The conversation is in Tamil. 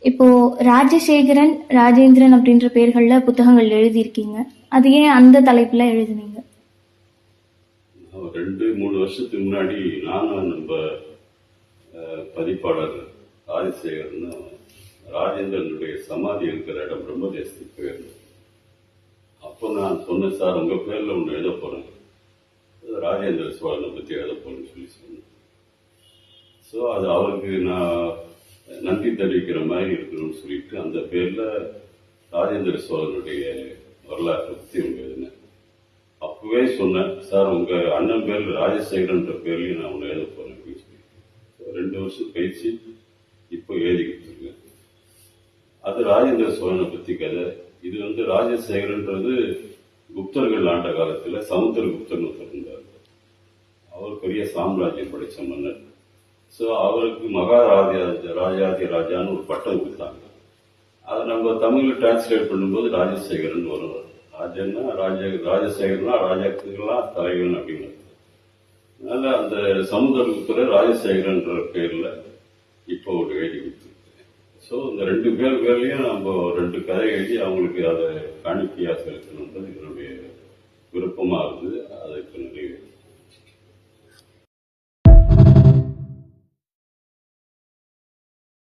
இப்போ ராஜசேகரன், ராஜேந்திரன் அப்படின்ற பெயர்கள்ல புத்தகங்கள் எழுதியிருக்கீங்க. அது ஏன் அந்த தலைப்புல எழுதுனீங்க? 2-3 வருஷத்துக்கு முன்னாடி நானும் நம்ம பதிப்பாளர் ராஜசேகரன் ராஜேந்திரனுடைய சமாதி இருக்கிற இடம் பிரம்மதேசத்துக்கு போயிருந்தேன். அப்போ நான் சொன்னேன், சார் உங்க பேர்ல ஒன்று எழுத போறேன், ராஜேந்திர சோழனை பத்தி எழுத போறேன்னு சொல்லி சொன்னேன். ஸோ அது அவருக்கு நான் நன்றி தெரிவிக்கிற மாதிரி இருக்கணும்னு சொல்லிட்டு அந்த பேர்ல ராஜேந்திர சோழனுடைய வரலாற்றை பத்தி அவங்க எழுதினேன். அப்பவே சொன்னேன், சார் உங்க அண்ணன் பேர்ல ராஜசேகரன்ற பேர்லயும் நான் ஒன்று எழுத போறேன் அப்படின்னு சொல்லிட்டு 2 வருஷம் கழிச்சு இப்போ எழுதிக்கிட்டு இருக்கேன். அது ராஜேந்திர சோழனை பத்தி கதை. இது ராஜசேகரன்றது குப்தர்கள் ஆண்ட காலத்துல சமுத்திரகுப்தன் ஒருத்தர் இருந்தார். அவர் பெரிய சாம்ராஜ்யம் படைச்ச மன்னர். ஸோ அவருக்கு ராஜாதி ராஜான்னு ஒரு பட்டம் கொடுத்தாங்க. அதை நம்ம தமிழ்ல டிரான்ஸ்லேட் பண்ணும்போது ராஜசேகரன் வரும். ராஜன்னா ராஜசேகரனா ராஜாக்கெல்லாம் தலைவன் அப்படின்னு. அதனால அந்த சமுத்திரகுப்தரை ராஜசேகரன்ற பேர்ல இப்போ ஒரு எழுதி கொடுத்துருக்கேன். ஸோ இந்த 2 பேர்லயும் நம்ம 2 கதை எழுதி அவங்களுக்கு அதை காணிக்கையா செலுத்தணுன்றது என்னுடைய விருப்பமா இருந்தது.